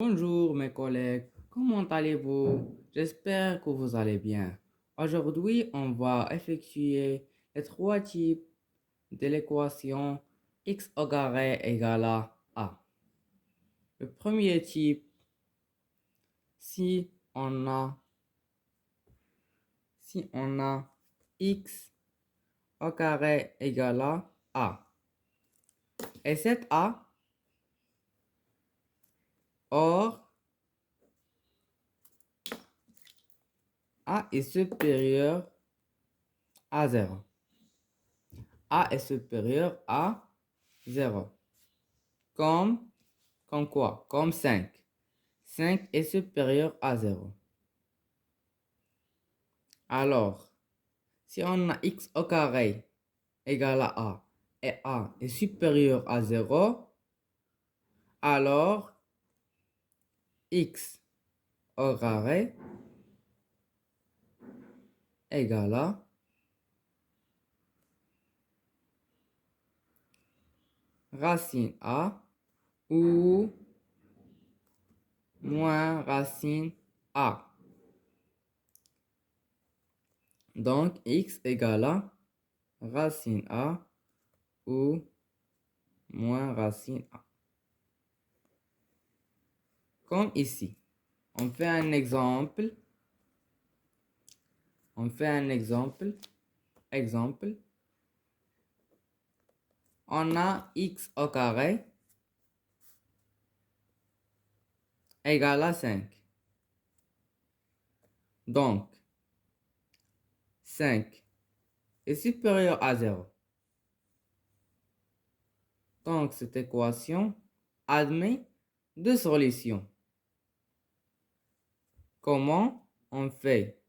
Bonjour mes collègues, comment allez-vous? J'espère que vous allez bien. Aujourd'hui, on va effectuer les trois types de l'équation x au carré égale à a. Le premier type, si on a, si on a x au carré égale à a. Et cet a, or, a est supérieur à 0. A est supérieur à 0. Comme quoi? Comme 5. 5 est supérieur à 0. Alors, si on a x au carré égale à a et a est supérieur à 0, alors x au carré égale à racine a ou moins racine a. Donc, x égale à racine a ou moins racine a. Comme ici. On fait un exemple. Exemple. On a x au carré égale à 5. Donc, 5 est supérieur à 0. Donc, cette équation admet deux solutions. Comment on fait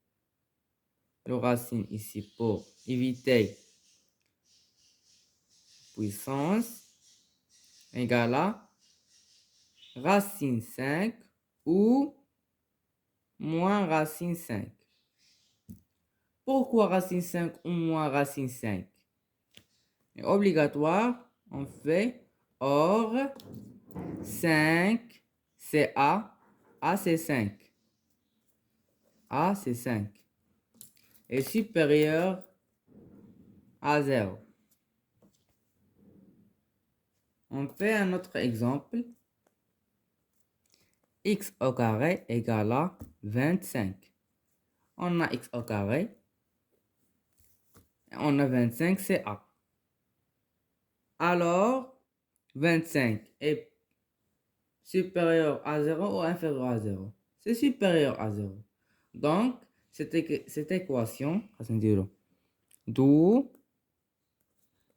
le racine ici pour éviter puissance égale à racine 5 ou moins racine 5. Pourquoi racine 5 ou moins racine 5? C'est obligatoire, on fait or 5 c'est A c'est 5. A c'est 5. Est supérieur à 0. On fait un autre exemple. X au carré égale à 25. On a x au carré. On a 25, c'est A. Alors, 25 est supérieur à 0 ou inférieur à 0? C'est supérieur à 0. Donc, cette équation, d'où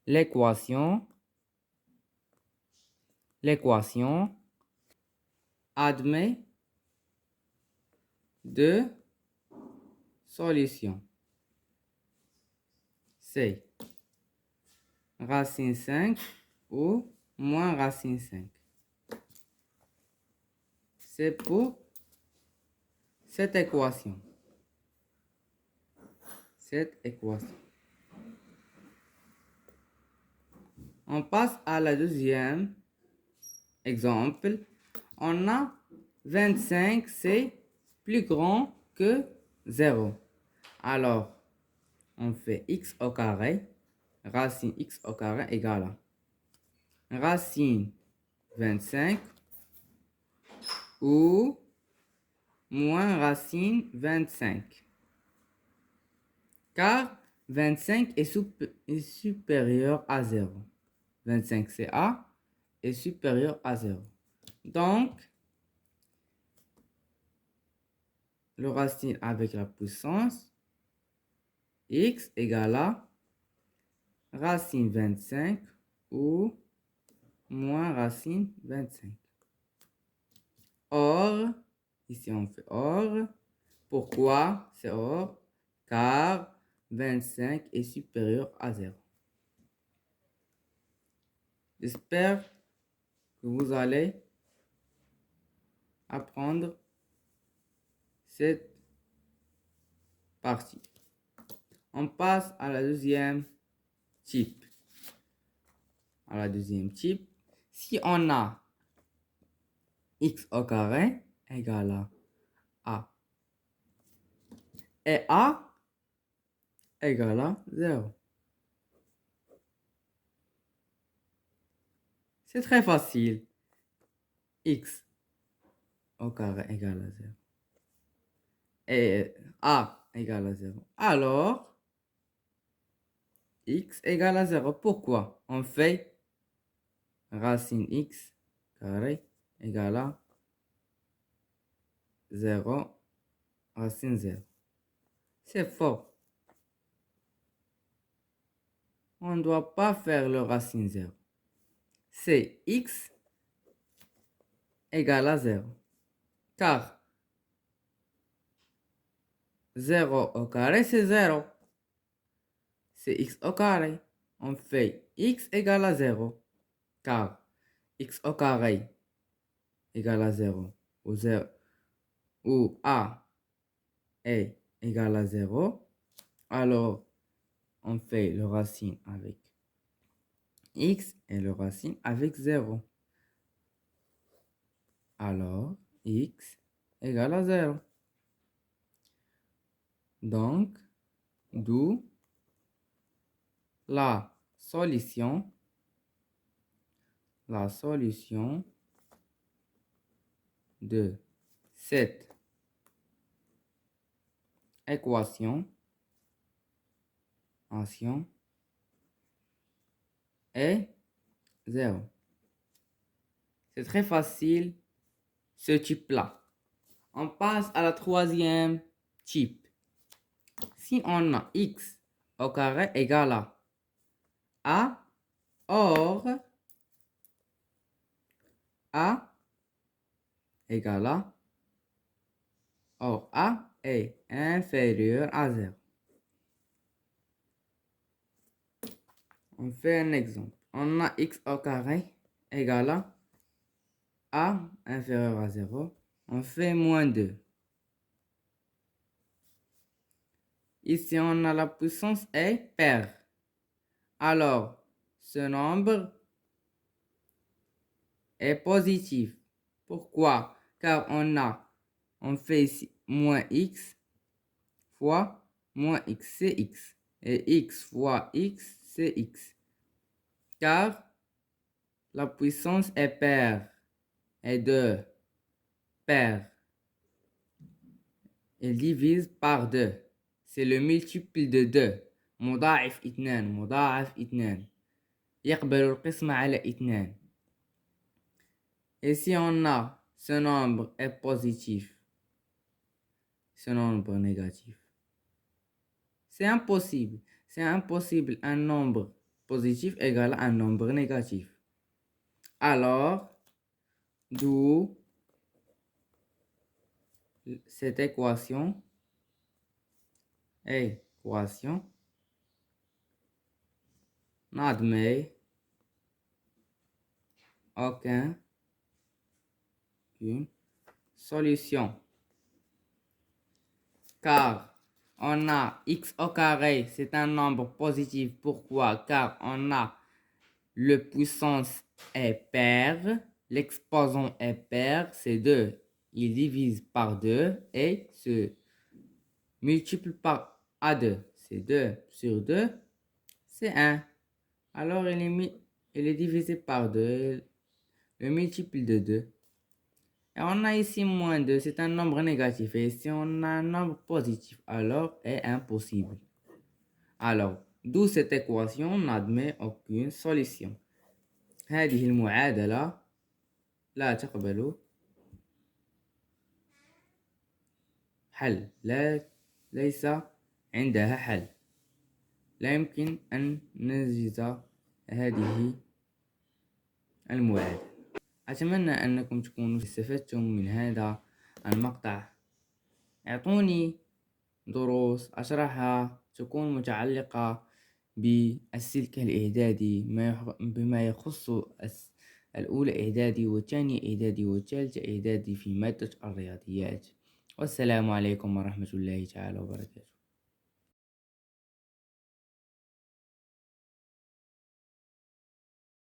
l'équation admet deux solutions. C'est racine 5 ou moins racine 5. C'est pour cette équation. On passe à la deuxième exemple. On a 25, c'est plus grand que 0. Alors, on fait x au carré, racine x au carré égale à racine 25 ou moins racine 25. Car 25 est supérieur à 0. 25 c'est A est supérieur à 0. Donc, le racine avec la puissance x égale à racine 25 ou moins racine 25. Or, ici on fait or. Pourquoi c'est or? Car 25 est supérieur à 0. J'espère que vous allez apprendre cette partie. On passe à la deuxième type. Si on a x au carré égale à a. Et a égale à 0. C'est très facile. X au carré égale à 0. Et a égale à 0. Alors, x égale à 0. Pourquoi? On fait racine x carré égale à 0 racine 0. C'est faux. On ne doit pas faire le racine 0. C'est x égale à 0. Car 0 au carré, c'est 0. C'est x au carré. On fait x égale à 0. Car x au carré égale à 0. Ou a est égal à 0. Alors, on fait le racine avec x et le racine avec 0. Alors, x égale à 0. Donc, d'où la solution de cette équation est 0. C'est très facile, ce type-là. On passe à la troisième type. Si on a x au carré égale à a, or a égale à, or a est inférieur à 0. On fait un exemple. On a x au carré égale à a inférieur à 0. On fait moins 2. Ici, on a la puissance est paire. Alors, ce nombre est positif. Pourquoi? Car on fait ici moins x fois moins x, c'est x. Et x fois x, c'est x. Car la puissance est paire. Et de paire. Elle divise par 2. C'est le multiple de 2. مضاعف 2 مضاعف 2 يقبل القسمة على 2. Et si on a ce nombre est positif, ce nombre négatif, c'est impossible. C'est impossible un nombre positif égale à un nombre négatif. Alors, d'où cette équation n'admet aucune solution. Car on a x au carré, c'est un nombre positif. Pourquoi? Car on a le puissance est paire, l'exposant est paire, c'est 2. Il divise par 2 et se multiplie par A2. C'est 2 sur 2, c'est 1. Alors il est divisé par 2, le multiple de 2. Et on a ici moins 2, c'est un nombre négatif. Et si on a un nombre positif, alors est impossible. Alors, d'où cette équation n'admet aucune solution. هذه المعادلة لا تقبل حل. ليس عندها حل. لا يمكن أن ننجز هذه المعادلة. أتمنى أنكم تكونوا استفدتم من هذا المقطع. اعطوني دروس أشرحها تكون متعلقة بالسلك الإعدادي بما يخص الأولى إعدادي والثانية إعدادي والثالثة إعدادي في مادة الرياضيات. والسلام عليكم ورحمة الله تعالى وبركاته.